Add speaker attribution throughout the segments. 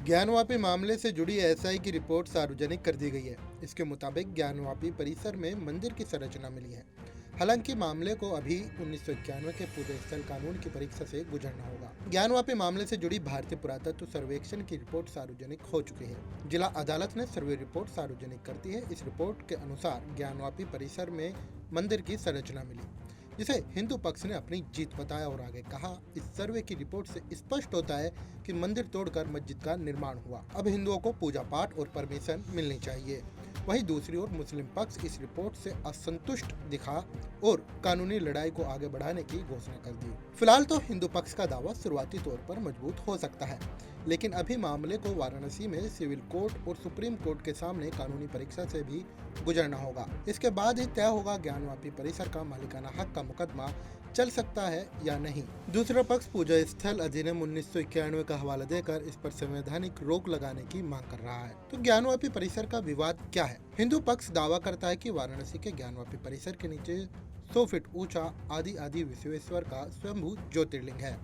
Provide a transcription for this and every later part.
Speaker 1: ज्ञानवापी मामले से जुड़ी एएसआई की रिपोर्ट सार्वजनिक कर दी गई है। इसके मुताबिक ज्ञानवापी परिसर में मंदिर की संरचना मिली है। हालांकि मामले को अभी 1991 के पूजा स्थल कानून की परीक्षा से गुजरना होगा। ज्ञानवापी मामले से जुड़ी भारतीय पुरातत्व सर्वेक्षण की रिपोर्ट सार्वजनिक हो चुकी है। जिला अदालत ने सर्वे रिपोर्ट सार्वजनिक कर दी है। इस रिपोर्ट के अनुसार ज्ञानवापी परिसर में मंदिर की संरचना मिली, जिसे हिंदू पक्ष ने अपनी जीत बताया और आगे कहा, इस सर्वे की रिपोर्ट से स्पष्ट होता है कि मंदिर तोड़कर मस्जिद का निर्माण हुआ। अब हिंदुओं को पूजा पाठ और परमिशन मिलनी चाहिए। वहीं दूसरी ओर मुस्लिम पक्ष इस रिपोर्ट से असंतुष्ट दिखा और कानूनी लड़ाई को आगे बढ़ाने की घोषणा कर दी। फिलहाल तो हिंदू पक्ष का दावा शुरुआती तौर पर मजबूत हो सकता है, लेकिन अभी मामले को वाराणसी में सिविल कोर्ट और सुप्रीम कोर्ट के सामने कानूनी परीक्षा से भी गुजरना होगा। इसके बाद ही तय होगा ज्ञानवापी परिसर का मालिकाना हक का मुकदमा चल सकता है या नहीं। दूसरा पक्ष पूजा स्थल अधिनियम 1991 का हवाला देकर इस पर संवैधानिक रोक लगाने की मांग कर रहा है। तो ज्ञानवापी परिसर का विवाद क्या है? हिंदू पक्ष दावा करता है कि वाराणसी के ज्ञानवापी परिसर के नीचे 100 फीट ऊंचा आदि विश्वेश्वर का स्वयंभू ज्योतिर्लिंग है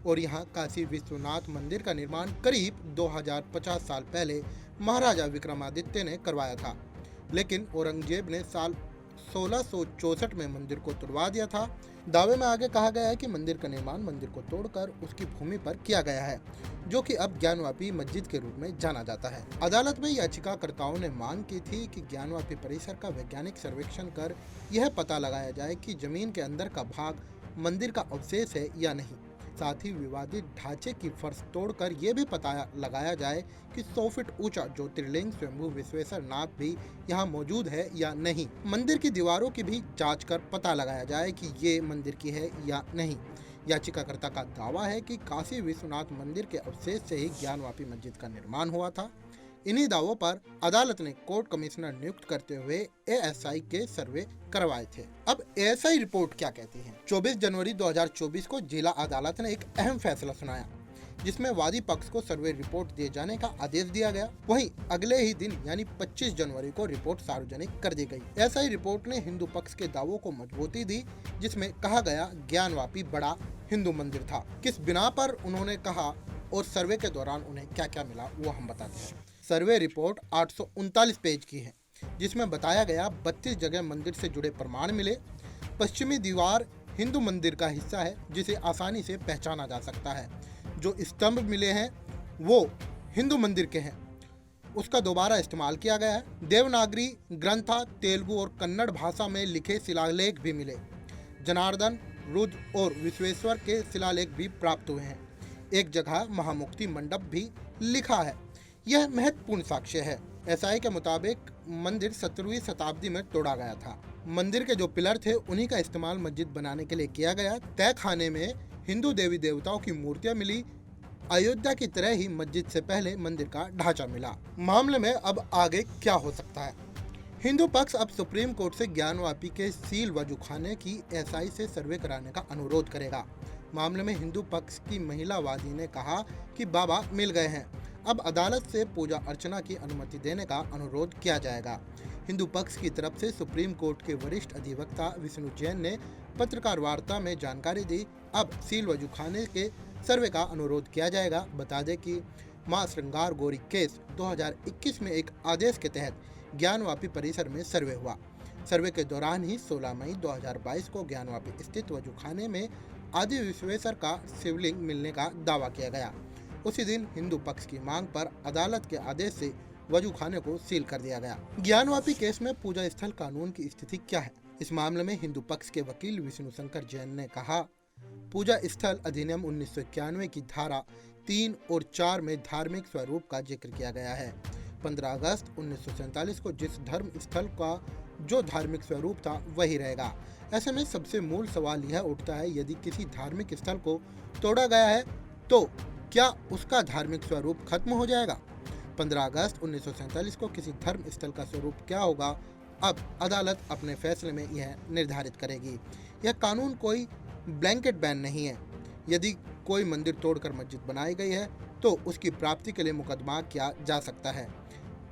Speaker 1: और यहाँ काशी विश्वनाथ मंदिर का निर्माण करीब 2050 साल पहले महाराजा विक्रमादित्य ने करवाया था, लेकिन औरंगजेब ने साल 1664 में मंदिर को तुड़वा दिया था। दावे में आगे कहा गया है कि मंदिर का निर्माण मंदिर को तोड़कर उसकी भूमि पर किया गया है, जो कि अब ज्ञानवापी मस्जिद के रूप में जाना जाता है। अदालत में याचिकाकर्ताओं ने मांग की थी कि ज्ञानवापी परिसर का वैज्ञानिक सर्वेक्षण कर यह पता लगाया जाए कि जमीन के अंदर का भाग मंदिर का अवशेष है या नहीं। साथ ही विवादित ढांचे की फर्श तोड़कर ये भी पता लगाया जाए कि 100 फीट ऊंचा ज्योतिर्लिंग स्वयंभू विश्वेश्वर नाथ भी यहाँ मौजूद है या नहीं। मंदिर की दीवारों की भी जांच कर पता लगाया जाए कि ये मंदिर की है या नहीं। याचिकाकर्ता का दावा है कि काशी विश्वनाथ मंदिर के अवशेष से ही ज्ञानवापी मस्जिद का निर्माण हुआ था। इन्हीं दावों पर अदालत ने कोर्ट कमिश्नर नियुक्त करते हुए एएसआई के सर्वे करवाए थे। अब एएसआई रिपोर्ट क्या कहती है? 24 जनवरी 2024 को जिला अदालत ने एक अहम फैसला सुनाया, जिसमें वादी पक्ष को सर्वे रिपोर्ट दिए जाने का आदेश दिया गया। वहीं अगले ही दिन यानी 25 जनवरी को रिपोर्ट सार्वजनिक कर दी गई। एएसआई रिपोर्ट ने हिंदू पक्ष के दावों को मजबूती दी, जिसमें कहा गया ज्ञानवापी बड़ा हिंदू मंदिर था। किस बिना पर उन्होंने कहा और सर्वे के दौरान उन्हें क्या क्या मिला वो हम बताते हैं। सर्वे रिपोर्ट 839 पेज की है, जिसमें बताया गया 32 जगह मंदिर से जुड़े प्रमाण मिले। पश्चिमी दीवार हिंदू मंदिर का हिस्सा है, जिसे आसानी से पहचाना जा सकता है। जो स्तंभ मिले हैं वो हिंदू मंदिर के हैं, उसका दोबारा इस्तेमाल किया गया है। देवनागरी ग्रंथा, तेलुगु और कन्नड़ भाषा में लिखे शिलालेख भी मिले। जनार्दन, रुद्र और विश्वेश्वर के शिलालेख भी प्राप्त हुए हैं। एक जगह महामुक्ति मंडप भी लिखा है। यह महत्वपूर्ण साक्ष्य है। एएसआई के मुताबिक मंदिर 17वीं शताब्दी में तोड़ा गया था। मंदिर के जो पिलर थे उन्हीं का इस्तेमाल मस्जिद बनाने के लिए किया गया। तय खाने में हिंदू देवी देवताओं की मूर्तियां मिली। अयोध्या की तरह ही मस्जिद से पहले मंदिर का ढांचा मिला। मामले में अब आगे क्या हो सकता है? हिंदू पक्ष अब सुप्रीम कोर्ट से ज्ञानवापी के सील वजूखाने की एएसआई से सर्वे कराने का अनुरोध करेगा। मामले में हिंदू पक्ष की महिला वादी ने कहा कि बाबा मिल गए हैं। अब अदालत से पूजा अर्चना की अनुमति देने का अनुरोध किया जाएगा। हिंदू पक्ष की तरफ से सुप्रीम कोर्ट के वरिष्ठ अधिवक्ता विष्णु जैन ने पत्रकार वार्ता में जानकारी दी। अब सील वजूखाने के सर्वे का अनुरोध किया जाएगा। बता दें कि मां श्रृंगार गौरी केस 2021 में एक आदेश के तहत ज्ञानवापी परिसर में सर्वे हुआ। सर्वे के दौरान ही 16 मई 2022 को ज्ञानवापी स्थित वजूखाने में आदि विश्वेश्वर का शिवलिंग मिलने का दावा किया गया। उसी दिन हिंदू पक्ष की मांग पर अदालत के आदेश से वजूखाने को सील कर दिया गया। ज्ञानवापी केस में पूजा स्थल कानून की स्थिति क्या है? इस मामले में हिंदू पक्ष के वकील विष्णु शंकर जैन ने कहा, पूजा स्थल अधिनियम 1991 की धारा 3 और 4 में धार्मिक स्वरूप का जिक्र किया गया है। 15 अगस्त 1947 को जिस धर्म स्थल का जो धार्मिक स्वरूप था वही रहेगा। ऐसे में सबसे मूल सवाल यह उठता है, यदि किसी धार्मिक स्थल को तोड़ा गया है तो क्या उसका धार्मिक स्वरूप खत्म हो जाएगा? 15 अगस्त 1947 को किसी धर्म स्थल का स्वरूप क्या होगा, अब अदालत अपने फैसले में यह निर्धारित करेगी। यह कानून कोई ब्लैंकेट बैन नहीं है। यदि कोई मंदिर तोड़कर मस्जिद बनाई गई है तो उसकी प्राप्ति के लिए मुकदमा किया जा सकता है।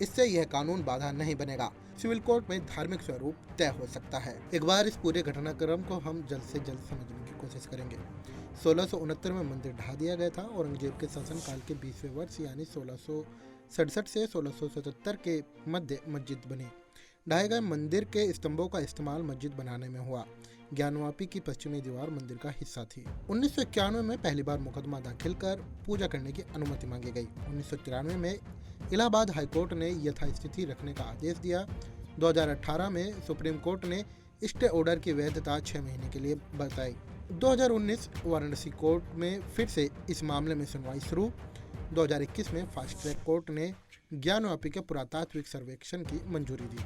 Speaker 1: इससे यह कानून बाधा नहीं बनेगा। सिविल कोर्ट में धार्मिक स्वरूप तय हो सकता है। एक बार इस पूरे घटनाक्रम को हम जल्द से जल्द समझने की कोशिश करेंगे। 1669 में मंदिर ढा दिया गया था। औरंगजेब के शासनकाल के 20वें वर्ष यानी 1667 से 1677 के मध्य मस्जिद बनी। ढाए गए मंदिर के स्तंभों का इस्तेमाल मस्जिद बनाने में हुआ। ज्ञानवापी की पश्चिमी दीवार मंदिर का हिस्सा थी। 1991 में पहली बार मुकदमा दाखिल कर पूजा करने की अनुमति मांगी गई। 1993 में इलाहाबाद हाईकोर्ट ने यथास्थिति रखने का आदेश दिया। 2018 में सुप्रीम कोर्ट ने स्टे ऑर्डर की वैधता 6 महीने के लिए बताई। 2019 वाराणसी कोर्ट में फिर से इस मामले में सुनवाई शुरू। 2021 में फास्ट ट्रैक कोर्ट ने ज्ञानवापी के पुरातात्विक सर्वेक्षण की मंजूरी दी।